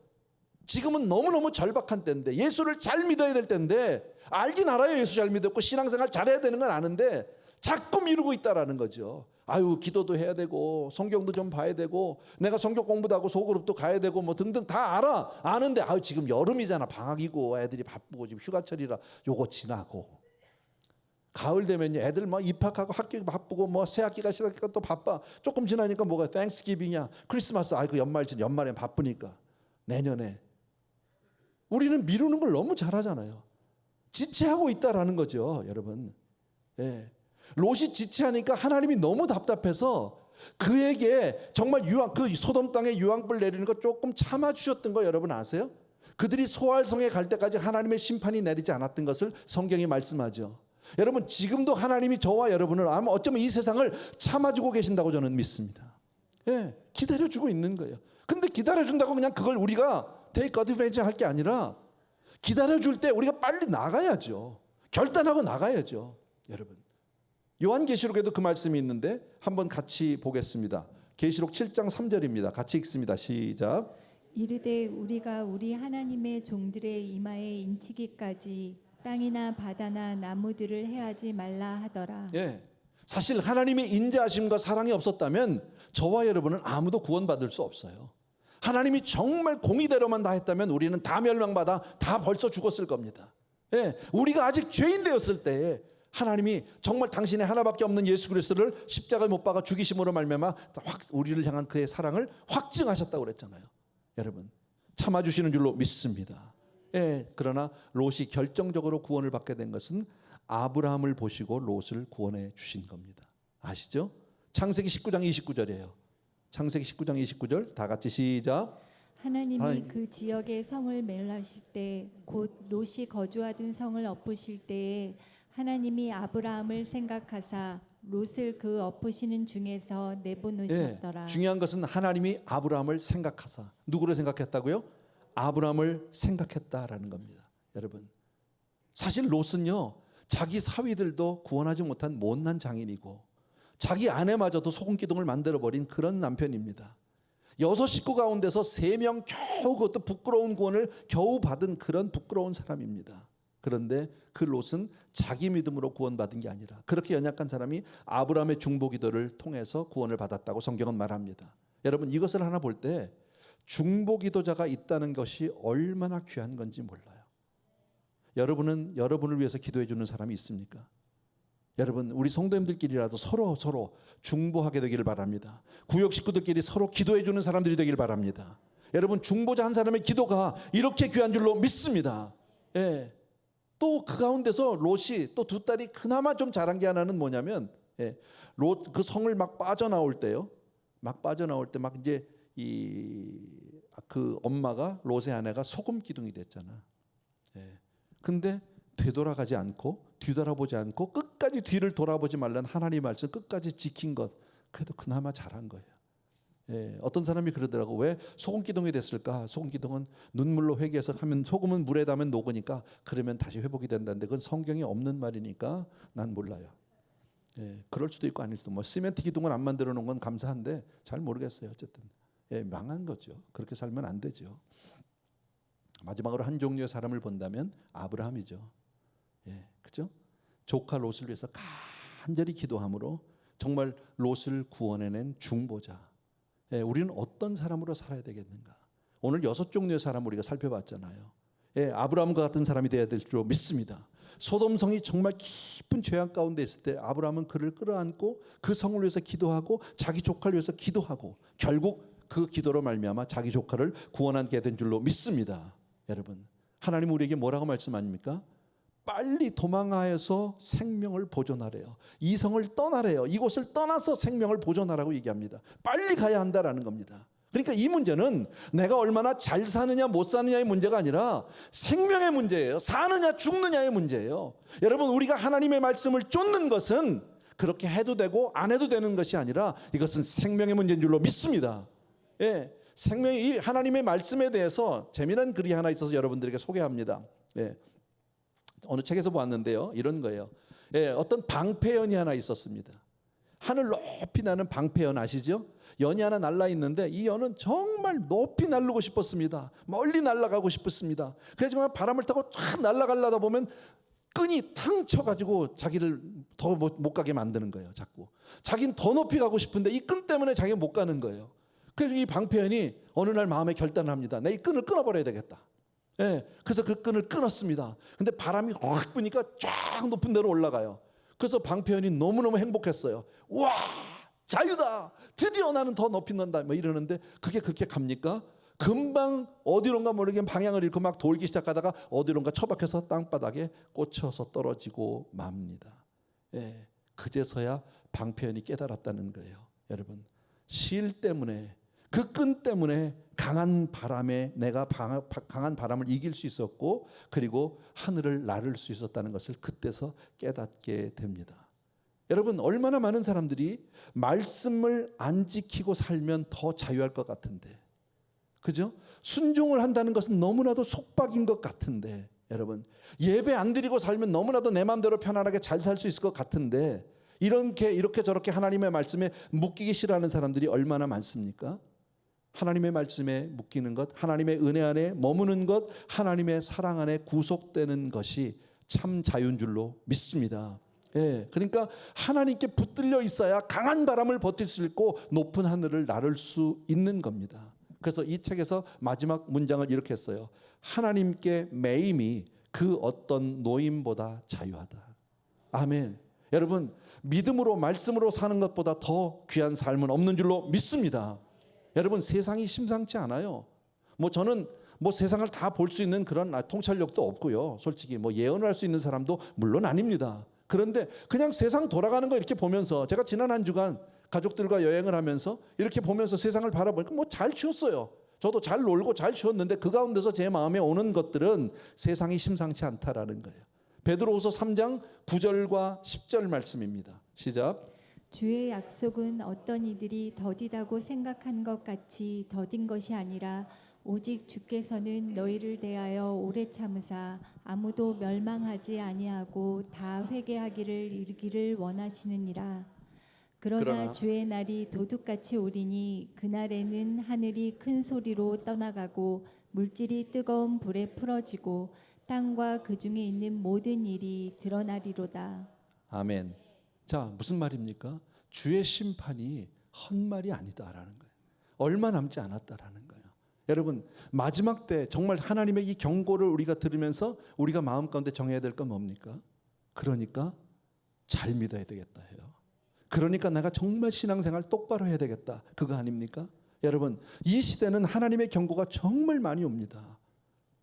Speaker 1: 지금은 너무너무 절박한 때인데, 예수를 잘 믿어야 될 때인데, 알긴 알아요. 예수 잘 믿었고 신앙생활 잘해야 되는 건 아는데 자꾸 미루고 있다라는 거죠. 아유, 기도도 해야 되고 성경도 좀 봐야 되고 내가 성경 공부도 하고 소그룹도 가야 되고 뭐 등등 다 아는데, 아유 지금 여름이잖아, 방학이고 애들이 바쁘고 지금 휴가철이라 요거 지나고, 가을 되면요 애들 막 입학하고 학교 바쁘고 뭐 새 학기가 시작하니까 또 바빠. 조금 지나니까 뭐가 땡스기빙이야, 크리스마스, 아이고 연말엔 바쁘니까 내년에. 우리는 미루는 걸 너무 잘하잖아요. 지체하고 있다라는 거죠, 여러분. 예. 롯이 지체하니까 하나님이 너무 답답해서 그에게 정말 그 소돔 땅에 유황불 내리는 거 조금 참아 주셨던 거 여러분 아세요? 그들이 소알성에 갈 때까지 하나님의 심판이 내리지 않았던 것을 성경이 말씀하죠. 여러분, 지금도 하나님이 저와 여러분을 아마 어쩌면 이 세상을 참아주고 계신다고 저는 믿습니다. 예, 기다려주고 있는 거예요. 근데 기다려준다고 그냥 그걸 우리가 take advantage 할 게 아니라, 기다려줄 때 우리가 빨리 나가야죠. 결단하고 나가야죠. 여러분, 요한계시록에도 그 말씀이 있는데 한번 같이 보겠습니다. 계시록 7장 3절입니다. 같이 읽습니다. 시작.
Speaker 2: 이르되 우리가 우리 하나님의 종들의 이마에 인치기까지 땅이나 바다나 나무들을 해하지 말라 하더라.
Speaker 1: 예, 사실 하나님의 인자하심과 사랑이 없었다면 저와 여러분은 아무도 구원받을 수 없어요. 하나님이 정말 공의대로만 다 했다면 우리는 다 멸망받아 다 벌써 죽었을 겁니다. 예, 우리가 아직 죄인 되었을 때에 하나님이 정말 당신의 하나밖에 없는 예수 그리스도를 십자가에 못 박아 죽이심으로 말미암아 우리를 향한 그의 사랑을 확증하셨다고 그랬잖아요. 여러분, 참아주시는 줄로 믿습니다. 예, 그러나 롯이 결정적으로 구원을 받게 된 것은 아브라함을 보시고 롯을 구원해 주신 겁니다. 아시죠? 창세기 19장 29절이에요. 창세기 19장 29절 다 같이 시작.
Speaker 2: 하나님이 그 지역의 성을 멸하실 때, 곧 롯이 거주하던 성을 엎으실 때에 하나님이 아브라함을 생각하사 롯을 그 엎으시는 중에서 내보내셨더라.
Speaker 1: 예, 중요한 것은 하나님이 아브라함을 생각하사. 누구를 생각했다고요? 아브라함을 생각했다라는 겁니다. 여러분, 사실 롯은요 자기 사위들도 구원하지 못한 못난 장인이고 자기 아내마저도 소금기둥을 만들어버린 그런 남편입니다. 6 식구 가운데서 3명 겨우, 그것도 부끄러운 구원을 겨우 받은 그런 부끄러운 사람입니다. 그런데 그 롯은 자기 믿음으로 구원받은 게 아니라 그렇게 연약한 사람이 아브라함의 중보기도를 통해서 구원을 받았다고 성경은 말합니다. 여러분, 이것을 하나 볼 때 중보기도자가 있다는 것이 얼마나 귀한 건지 몰라요. 여러분은 여러분을 위해서 기도해 주는 사람이 있습니까? 여러분, 우리 성도님들끼리라도 서로 중보하게 되기를 바랍니다. 구역 식구들끼리 서로 기도해 주는 사람들이 되기를 바랍니다. 여러분, 중보자 한 사람의 기도가 이렇게 귀한 줄로 믿습니다. 예. 또 그 가운데서 롯이 또 2 딸이 그나마 좀 잘한 게 하나는 뭐냐면, 예, 롯 그 성을 막 빠져나올 때요. 막 빠져나올 때 막 이제 그 엄마가, 롯의 아내가 소금 기둥이 됐잖아. 예. 근데 되돌아가지 않고 뒤돌아보지 않고 끝까지 뒤를 돌아보지 말라는 하나님의 말씀 끝까지 지킨 것, 그래도 그나마 잘한 거예요. 예, 어떤 사람이 그러더라고. 왜 소금 기둥이 됐을까? 소금 기둥은 눈물로 회개해서 하면, 소금은 물에 닿으면 녹으니까 그러면 다시 회복이 된다는데 그건 성경에 없는 말이니까 난 몰라요. 예, 그럴 수도 있고 아닐 수도. 뭐 시멘트 기둥을 안 만들어 놓은 건 감사한데 잘 모르겠어요. 어쨌든 예, 망한 거죠. 그렇게 살면 안 되죠. 마지막으로 한 종류의 사람을 본다면 아브라함이죠. 예, 그죠? 조카 롯을 위해서 간절히 기도함으로 정말 롯을 구원해낸 중보자. 예, 우리는 어떤 사람으로 살아야 되겠는가? 오늘 6 종류의 사람 우리가 살펴봤잖아요. 예, 아브라함과 같은 사람이 되어야 될 줄 믿습니다. 소돔성이 정말 깊은 죄악 가운데 있을 때 아브라함은 그를 끌어안고 그 성을 위해서 기도하고 자기 조카를 위해서 기도하고 결국 그 기도로 말미암아 자기 조카를 구원하게 된 줄로 믿습니다. 여러분, 하나님은 우리에게 뭐라고 말씀합니까? 빨리 도망하여서 생명을 보존하래요. 이성을 떠나래요. 이곳을 떠나서 생명을 보존하라고 얘기합니다. 빨리 가야 한다라는 겁니다. 그러니까 이 문제는 내가 얼마나 잘 사느냐 못 사느냐의 문제가 아니라 생명의 문제예요. 사느냐 죽느냐의 문제예요. 여러분, 우리가 하나님의 말씀을 쫓는 것은 그렇게 해도 되고 안 해도 되는 것이 아니라 이것은 생명의 문제인 줄로 믿습니다. 예, 생명의 이 하나님의 말씀에 대해서 재미난 글이 하나 있어서 여러분들에게 소개합니다. 예, 어느 책에서 보았는데요, 이런 거예요. 예, 어떤 방패연이 하나 있었습니다. 하늘 높이 나는 방패연 아시죠? 연이 하나 날라 있는데 이 연은 정말 높이 날르고 싶었습니다. 멀리 날아가고 싶었습니다. 그래서 정말 바람을 타고 탁 날아가려다 보면 끈이 탕 쳐가지고 자기를 더 못 가게 만드는 거예요. 자꾸 자기는 더 높이 가고 싶은데 이 끈 때문에 자기가 못 가는 거예요. 그래서 이 방패연이 어느 날 마음에 결단을 합니다. 내 이 끈을 끊어버려야 되겠다. 예, 그래서 그 끈을 끊었습니다. 근데 바람이 확 부니까 쫙 높은 데로 올라가요. 그래서 방패연이 너무너무 행복했어요. 와, 자유다. 드디어 나는 더 높이 난다. 뭐 이러는데 그게 그렇게 갑니까? 금방 어디론가 모르게 방향을 잃고 막 돌기 시작하다가 어디론가 처박혀서 땅바닥에 꽂혀서 떨어지고 맙니다. 예, 그제서야 방패연이 깨달았다는 거예요. 여러분, 실 때문에 그 끈 때문에 강한 바람에 내가 강한 바람을 이길 수 있었고 그리고 하늘을 나를 수 있었다는 것을 그때서 깨닫게 됩니다. 여러분, 얼마나 많은 사람들이 말씀을 안 지키고 살면 더 자유할 것 같은데, 그죠? 순종을 한다는 것은 너무나도 속박인 것 같은데, 여러분, 예배 안 드리고 살면 너무나도 내 마음대로 편안하게 잘 살 수 있을 것 같은데, 이렇게 저렇게 하나님의 말씀에 묶이기 싫어하는 사람들이 얼마나 많습니까? 하나님의 말씀에 묶이는 것, 하나님의 은혜 안에 머무는 것, 하나님의 사랑 안에 구속되는 것이 참 자유인 줄로 믿습니다. 예, 그러니까 하나님께 붙들려 있어야 강한 바람을 버틸 수 있고 높은 하늘을 나를 수 있는 겁니다. 그래서 이 책에서 마지막 문장을 이렇게 했어요. 하나님께 매임이 그 어떤 노임보다 자유하다. 아멘. 여러분, 믿음으로 말씀으로 사는 것보다 더 귀한 삶은 없는 줄로 믿습니다. 여러분, 세상이 심상치 않아요. 저는 세상을 다 볼 수 있는 그런 통찰력도 없고요. 솔직히 예언을 할 수 있는 사람도 물론 아닙니다. 그런데 그냥 세상 돌아가는 거 이렇게 보면서 제가 지난 한 주간 가족들과 여행을 하면서 이렇게 보면서 세상을 바라보니까 잘 쉬었어요. 저도 잘 놀고 잘 쉬었는데 그 가운데서 제 마음에 오는 것들은 세상이 심상치 않다라는 거예요. 베드로후서 3장 9절과 10절 말씀입니다. 시작.
Speaker 2: 주의 약속은 어떤 이들이 더디다고 생각한 것 같이 더딘 것이 아니라 오직 주께서는 너희를 대하여 오래 참으사 아무도 멸망하지 아니하고 다 회개하기를 이르기를 원하시느니라. 그러나 주의 날이 도둑같이 오리니 그날에는 하늘이 큰 소리로 떠나가고 물질이 뜨거운 불에 풀어지고 땅과 그 중에 있는 모든 일이 드러나리로다.
Speaker 1: 아멘. 자, 무슨 말입니까? 주의 심판이 헛말이 아니다라는 거예요. 얼마 남지 않았다라는 거예요. 여러분, 마지막 때 정말 하나님의 이 경고를 우리가 들으면서 우리가 마음 가운데 정해야 될 건 뭡니까? 그러니까 잘 믿어야 되겠다 해요. 그러니까 내가 정말 신앙생활 똑바로 해야 되겠다. 그거 아닙니까? 여러분, 이 시대는 하나님의 경고가 정말 많이 옵니다.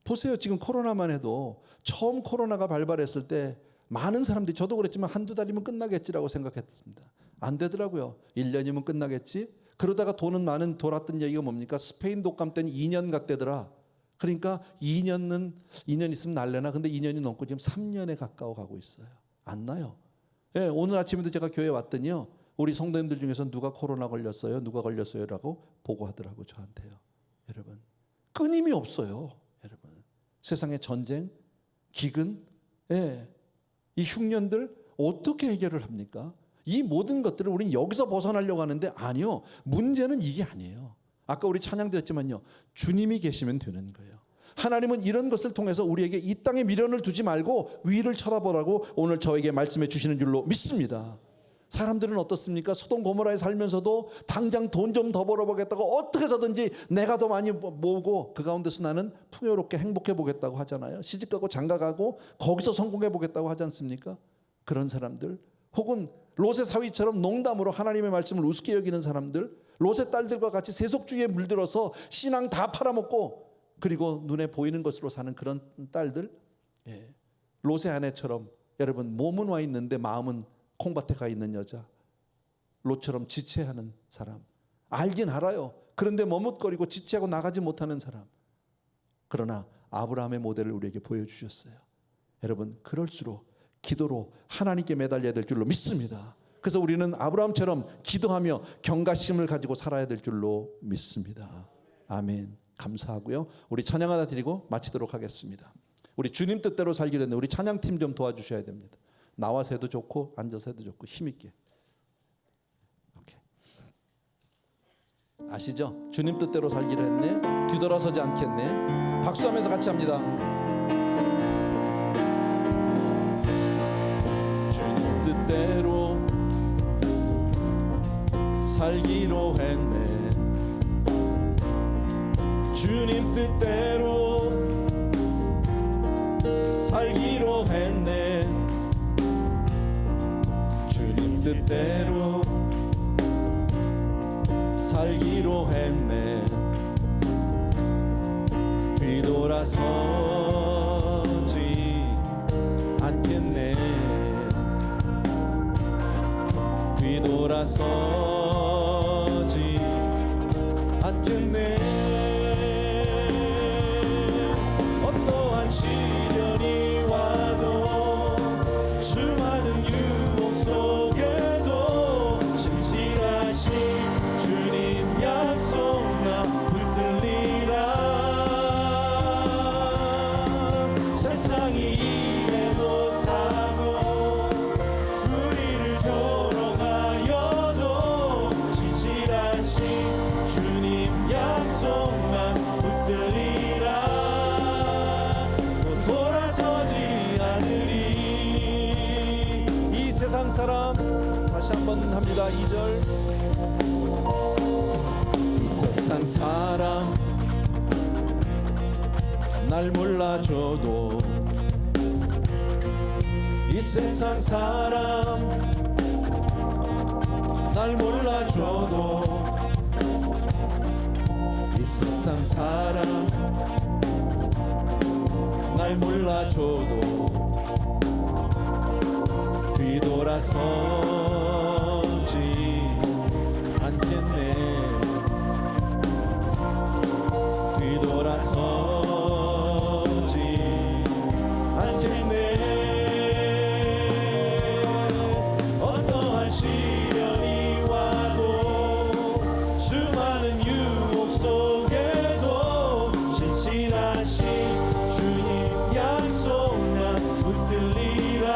Speaker 1: 보세요. 지금 코로나만 해도 처음 코로나가 발발했을 때 많은 사람들이, 저도 그랬지만 한두 달이면 끝나겠지라고 생각했습니다. 안 되더라고요. 1년이면 끝나겠지. 그러다가 돈은 많은 돌았던 얘기가 뭡니까? 스페인 독감 때는 2년 갔대더라. 그러니까 2년 있으면 날래나. 근데 2년이 넘고 지금 3년에 가까워 가고 있어요. 안 나요. 예, 오늘 아침에도 제가 교회 왔더니요, 우리 성도님들 중에서 누가 코로나 걸렸어요? 누가 걸렸어요?라고 보고하더라고 저한테요. 여러분, 끊임이 없어요. 여러분, 세상의 전쟁, 기근, 이 흉년들 어떻게 해결을 합니까? 이 모든 것들을 우리는 여기서 벗어나려고 하는데 아니요. 문제는 이게 아니에요. 아까 우리 찬양 드렸지만요. 주님이 계시면 되는 거예요. 하나님은 이런 것을 통해서 우리에게 이 땅에 미련을 두지 말고 위를 쳐다보라고 오늘 저에게 말씀해 주시는 줄로 믿습니다. 사람들은 어떻습니까? 소돔 고모라에 살면서도 당장 돈 좀 더 벌어보겠다고 어떻게 해서든지 내가 더 많이 모으고 그 가운데서 나는 풍요롭게 행복해 보겠다고 하잖아요. 시집가고 장가가고 거기서 성공해 보겠다고 하지 않습니까? 그런 사람들, 혹은 롯의 사위처럼 농담으로 하나님의 말씀을 우습게 여기는 사람들, 롯의 딸들과 같이 세속주의에 물들어서 신앙 다 팔아먹고 그리고 눈에 보이는 것으로 사는 그런 딸들, 예. 롯의 아내처럼 여러분 몸은 와 있는데 마음은 콩밭에 가 있는 여자, 롯처럼 지체하는 사람, 알긴 알아요. 그런데 머뭇거리고 지체하고 나가지 못하는 사람. 그러나 아브라함의 모델을 우리에게 보여주셨어요. 여러분, 그럴수록 기도로 하나님께 매달려야 될 줄로 믿습니다. 그래서 우리는 아브라함처럼 기도하며 경각심을 가지고 살아야 될 줄로 믿습니다. 아멘. 감사하고요. 우리 찬양 하나 드리고 마치도록 하겠습니다. 우리 주님 뜻대로 살기로 했는데 우리 찬양팀 좀 도와주셔야 됩니다. 나와서 해도 좋고 앉아서 해도 좋고 힘있게. 오케이. 아시죠? 주님 뜻대로 살기로 했네. 뒤돌아서지 않겠네. 박수하면서 같이 합니다. 주님 뜻대로 살기로 했네. 주님 뜻대로 살기로 했네. 주님 뜻대로 살기로 했네. 뒤돌아서지 않겠네. 뒤돌아서지 않겠네. 어떠한 시련이 와도 수많은 유혹 속에도 신실하신 주님 약속나 붙들리라. 세상이 이해 못하고 우리를 조롱하여도 신실하신 주님 약속만 붙들리라. 또 돌아서지 않으리. 이 세상 사람 다시 한번 합니다. 2절. 이 세상 사람 날 몰라줘도, 이 세상 사람 날 몰라줘도, 이 세상 사람 날 몰라줘도 뒤돌아서지 않겠네. 뒤돌아서지 않겠네. 어떠한 시련이 와도 수많은 유혹 속에도 신실하신 주님 약속나 붙들리라.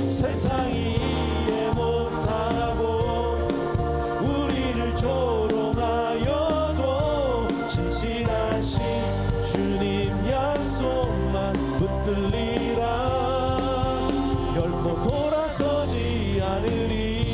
Speaker 1: 세상이 이해 못하고 우리를 조롱하여도 신실하신 주님 약속만 붙들리라. 결코 돌아서지 않으리.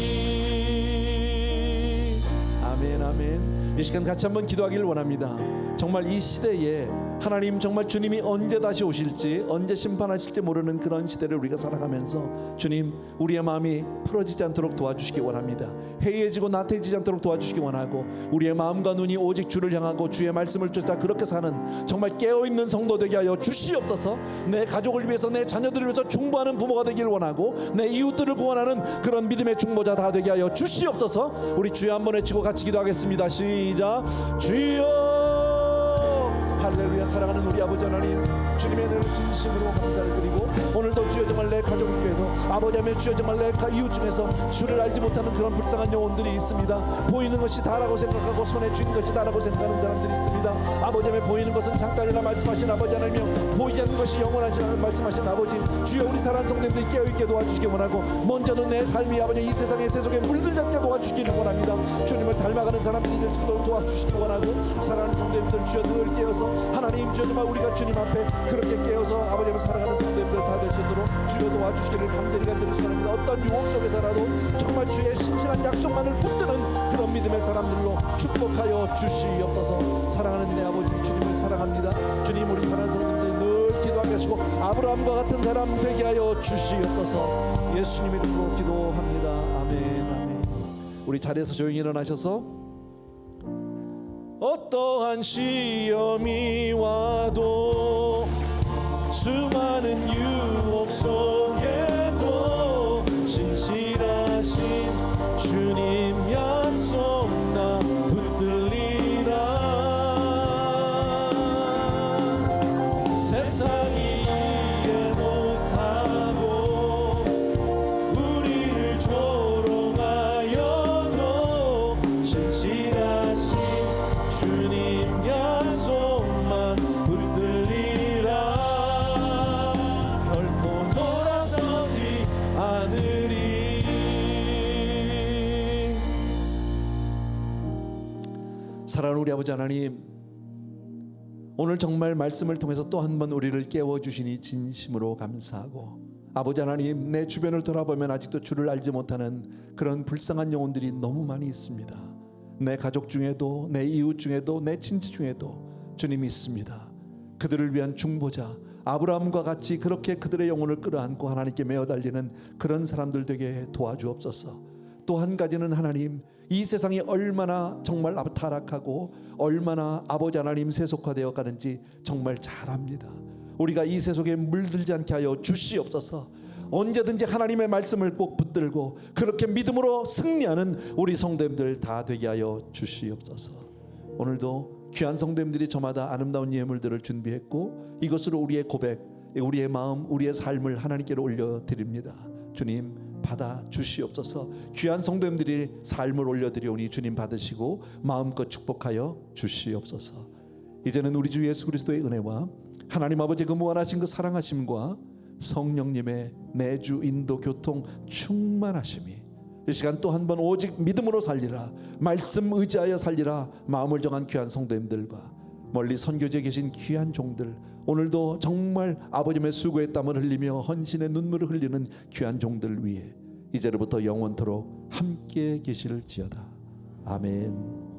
Speaker 1: 아멘, 아멘. 이 시간 같이 한번 기도하기를 원합니다. 정말 이 시대에 하나님, 정말 주님이 언제 다시 오실지, 언제 심판하실지 모르는 그런 시대를 우리가 살아가면서 주님, 우리의 마음이 풀어지지 않도록 도와주시기 원합니다. 해이해지고 나태해지지 않도록 도와주시기 원하고, 우리의 마음과 눈이 오직 주를 향하고 주의 말씀을 쫓아 그렇게 사는 정말 깨어있는 성도 되게 하여 주시옵소서. 내 가족을 위해서, 내 자녀들을 위해서 중보하는 부모가 되길 원하고, 내 이웃들을 구원하는 그런 믿음의 중보자 다 되게 하여 주시옵소서. 우리 주여 한번 외치고 같이 기도하겠습니다. 시작. 주여. 할렐루야. 사랑하는 우리 아버지 하나님, 주님의 은혜를 진심으로 감사를 드리고, 오늘도 주여 정말 내 가족을 위해서, 아버지 하며 주여 정말 내 이웃 중에서 주를 알지 못하는 그런 불쌍한 영혼들이 있습니다. 보이는 것이 다라고 생각하고 손에 쥐는 것이 다라고 생각하는 사람들이 있습니다. 아버지 하며 보이는 것은 잠깐이라 말씀하신 아버지 하나님이며, 보이지 않는 것이 영원하시라고 말씀하신 아버지, 주여 우리 사랑하는 성도님들이 깨어있게 도와주시기 원하고, 먼저는 내 삶이 아버지 이 세상의 세속에 물들지 않게 도와주시기를 원합니다. 주님을 닮아가는 사람들이 될 수 있도록 도와주시기 원하고, 사랑하는 성도님들 주여 늘 깨어서 하나님 주여 정말 우리가 주님 앞에 그렇게 깨어서 아버지를 사랑하는 성도님들 다 될 수 있도록 주여 도와주시기를 간절히 소원합니다. 어떤 유혹 속에서라도 정말 주의 신실한 약속만을 붙드는 그런 믿음의 사람들로 축복하여 주시옵소서. 사랑하는 내 아버지 주님을 사랑합니다. 주님, 우리 사랑하는 성도님들 늘 기도하게 하시고 아브라함과 같은 사람 되게 하여 주시옵소서. 예수님 이름으로 기도합니다. 아멘, 아멘. 우리 자리에서 조용히 일어나셔서 어떠한 시험이 와도 수많은 유혹 속에도 신실하신 주님 약속 나 붙들리라. 세상이 이해 못하고 우리를 조롱하여도 신실하신 주님 약속만 붙들리라. 결코 돌아서지 않으리. 사랑하는 우리 아버지 하나님, 오늘 정말 말씀을 통해서 또 한 번 우리를 깨워주시니 진심으로 감사하고, 아버지 하나님, 내 주변을 돌아보면 아직도 주를 알지 못하는 그런 불쌍한 영혼들이 너무 많이 있습니다. 내 가족 중에도, 내 이웃 중에도, 내 친지 중에도 주님이 있습니다. 그들을 위한 중보자, 아브라함과 같이 그렇게 그들의 영혼을 끌어안고 하나님께 메어 달리는 그런 사람들 되게 도와주옵소서. 또 한 가지는 하나님, 이 세상이 얼마나 정말 타락하고 얼마나 아버지 하나님 세속화되어 가는지 정말 잘 압니다. 우리가 이 세속에 물들지 않게 하여 주시옵소서. 언제든지 하나님의 말씀을 꼭 붙들고 그렇게 믿음으로 승리하는 우리 성도님들 다 되게 하여 주시옵소서. 오늘도 귀한 성도님들이 저마다 아름다운 예물들을 준비했고, 이것으로 우리의 고백, 우리의 마음, 우리의 삶을 하나님께로 올려드립니다. 주님 받아 주시옵소서. 귀한 성도님들이 삶을 올려드리오니 주님 받으시고 마음껏 축복하여 주시옵소서. 이제는 우리 주 예수 그리스도의 은혜와 하나님 아버지 그 무한하신 그 사랑하심과 성령님의 내주 인도 교통 충만하심이 이 시간 또 한 번 오직 믿음으로 살리라, 말씀 의지하여 살리라 마음을 정한 귀한 성도님들과 멀리 선교지에 계신 귀한 종들, 오늘도 정말 아버님의 수고의 땀을 흘리며 헌신의 눈물을 흘리는 귀한 종들 위에 이제로부터 영원토록 함께 계실지어다. 아멘.